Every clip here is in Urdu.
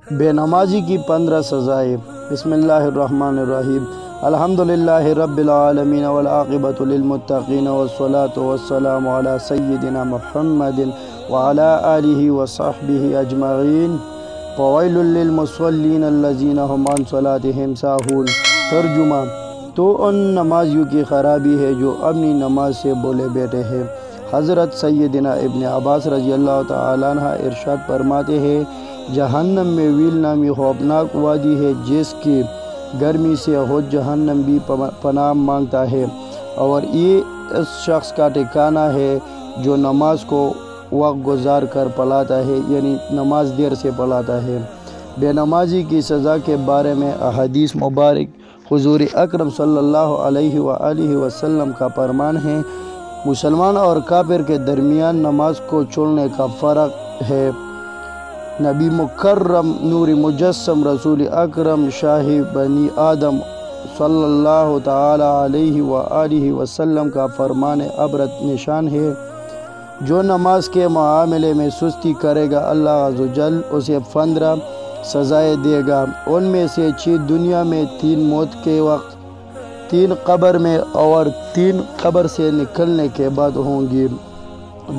بے نمازی کی 15 سزائیں۔ بسم اللہ الرحمن الرحیم۔ الحمدللہ رب العالمین والعاقبۃ للمتقین والصلاة والسلام علی سیدنا محمد وعلی آلہ وصحبہ اجمعین۔ فویل للمصلین الذین هم عن صلاتهم ساہون۔ ترجمہ: تو ان نمازیوں کی خرابی ہے جو اپنی نماز سے بھولے بیٹھے ہیں۔ حضرت سیدنا ابن عباس رضی اللہ تعالیٰ عنہ ارشاد فرماتے ہیں، جہنم میں ویل نامی خوفناک وادی ہے جس کی گرمی سے خود جہنم بھی پناہ مانگتا ہے، اور یہ اس شخص کا ٹھکانہ ہے جو نماز کو وقت گزار کر پڑھاتا ہے، یعنی نماز دیر سے پڑھاتا ہے۔ بے نمازی کی سزا کے بارے میں احادیث مبارک حضور اکرم صلی اللہ علیہ وآلہ وسلم کا فرمان ہے، مسلمان اور کافر کے درمیان نماز کو چھوڑنے کا فرق ہے۔ نبی مکرم نور مجسم رسول اکرم شاہ بنی آدم صلی اللہ تعالی علیہ وآلہ وسلم کا فرمان عبرت نشان ہے، جو نماز کے معاملے میں سستی کرے گا اللہ عز و جل اسے 15 سزائیں دے گا۔ ان میں سے 6 دنیا میں، 3 موت کے وقت، 3 قبر میں اور 3 قبر سے نکلنے کے بعد ہوں گی۔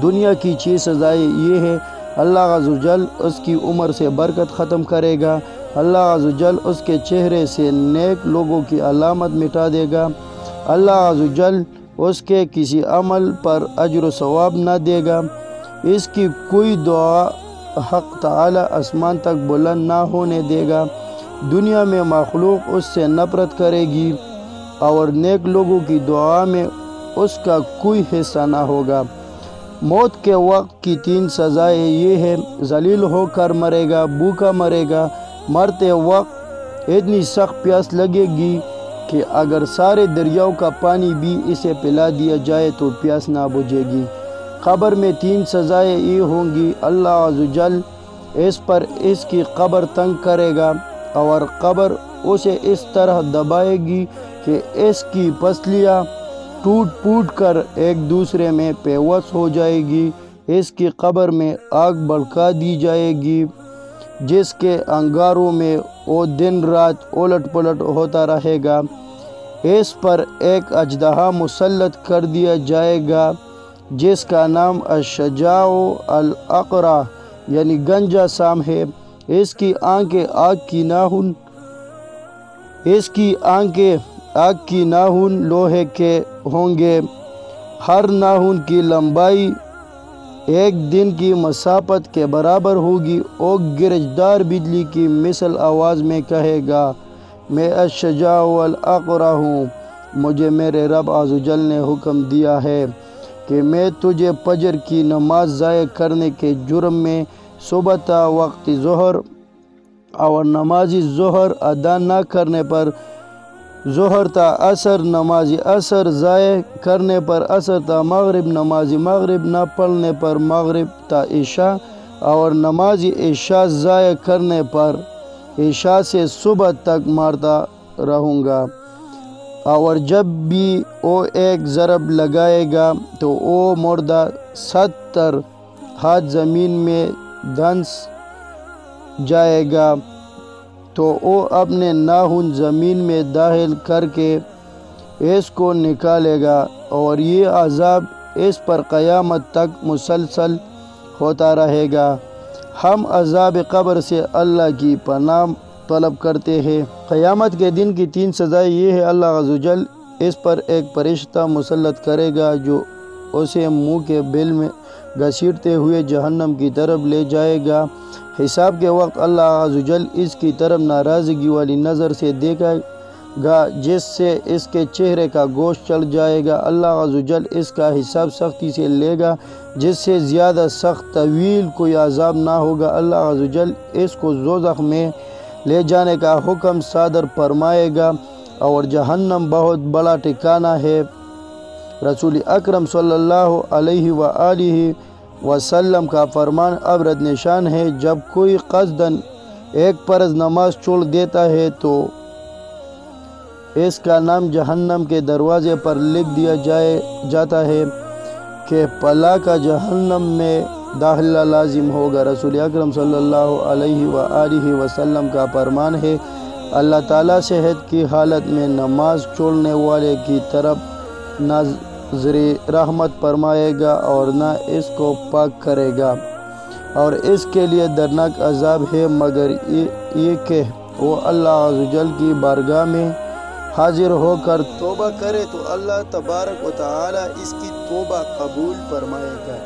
دنیا کی 6 سزائیں یہ ہے: اللہ عز و جل اس کی عمر سے برکت ختم کرے گا، اللہ عز و جل اس کے چہرے سے نیک لوگوں کی علامت مٹا دے گا، اللہ عز و جل اس کے کسی عمل پر اجر و ثواب نہ دے گا، اس کی کوئی دعا حق تعالی آسمان تک بلند نہ ہونے دے گا، دنیا میں مخلوق اس سے نفرت کرے گی، اور نیک لوگوں کی دعا میں اس کا کوئی حصہ نہ ہوگا۔ موت کے وقت کی 3 سزائیں یہ ہے: ذلیل ہو کر مرے گا، بھوکا مرے گا، مرتے وقت اتنی سخت پیاس لگے گی کہ اگر سارے دریاؤں کا پانی بھی اسے پلا دیا جائے تو پیاس نہ بجھے گی۔ قبر میں 3 سزائیں یہ ہوں گی: اللہ عز و جل اس پر اس کی قبر تنگ کرے گا، اور قبر اسے اس طرح دبائے گی کہ اس کی پسلیاں ٹوٹ پھوٹ کر ایک دوسرے میں پیوست ہو جائے گی، اس کی قبر میں آگ بھڑکا دی جائے گی جس کے انگاروں میں وہ دن رات الٹ پلٹ ہوتا رہے گا، اس پر ایک اژدہا مسلط کر دیا جائے گا جس کا نام الشجاع الاقرع یعنی گنجا سام ہے، اس کی آنکھیں آگ کی ناخن لوہے کے ہوں گے، ہر ناخن کی لمبائی 1 دن کی مسافت کے برابر ہوگی، اور گرجدار بجلی کی مثل آواز میں کہے گا، میں الشجاع الاقرع ہوں، مجھے میرے رب عز و جل نے حکم دیا ہے کہ میں تجھے فجر کی نماز ضائع کرنے کے جرم میں صبح تا وقت ظہر اور نماز ظہر ادا نہ کرنے پر ظہر تا عصر، نماز عصر ضائع کرنے پر عصر تا مغرب، نماز مغرب نہ پڑھنے پر مغرب تا عشاء، اور نماز عشاء ضائع کرنے پر عشاء سے صبح تک مارتا رہوں گا، اور جب بھی وہ ایک ضرب لگائے گا تو وہ مردہ 70 ہاتھ زمین میں دھنس جائے گا، تو وہ اپنے ناخن زمین میں داخل کر کے اس کو نکالے گا، اور یہ عذاب اس پر قیامت تک مسلسل ہوتا رہے گا۔ ہم عذاب قبر سے اللہ کی پناہ طلب کرتے ہیں۔ قیامت کے دن کی 3 سزائیں یہ ہے: اللہ عز و جل اس پر ایک فرشتہ مسلط کرے گا جو اسے منہ کے بل میں گھسیٹتے ہوئے جہنم کی طرف لے جائے گا، حساب کے وقت اللہ عز و جل اس کی طرف ناراضگی والی نظر سے دیکھے گا جس سے اس کے چہرے کا گوشت چڑھ جائے گا، اللہ عز و جل اس کا حساب سختی سے لے گا جس سے زیادہ سخت طویل کوئی عذاب نہ ہوگا، اللہ عز و جل اس کو دوزخ میں لے جانے کا حکم صادر فرمائے گا، اور جہنم بہت بڑا ٹھکانہ ہے۔ رسول اکرم صلی اللہ علیہ وآلہ وسلم کا فرمان عبرت نشان ہے، جب کوئی قصداً ایک فرض نماز چھوڑ دیتا ہے تو اس کا نام جہنم کے دروازے پر لکھ دیا جاتا ہے کہ پلا کا جہنم میں داخلہ لازم ہوگا۔ رسول اکرم صلی اللہ علیہ وآلہ وسلم کا فرمان ہے، اللہ تعالیٰ صحت کی حالت میں نماز چھوڑنے والے کی طرف نظر رحمت فرمائے گا اور نہ اس کو پاک کرے گا، اور اس کے لیے دردناک عذاب ہے، مگر یہ کہ وہ اللہ عز و جل کی بارگاہ میں حاضر ہو کر توبہ کرے تو اللہ تبارک و تعالی اس کی توبہ قبول فرمائے گا۔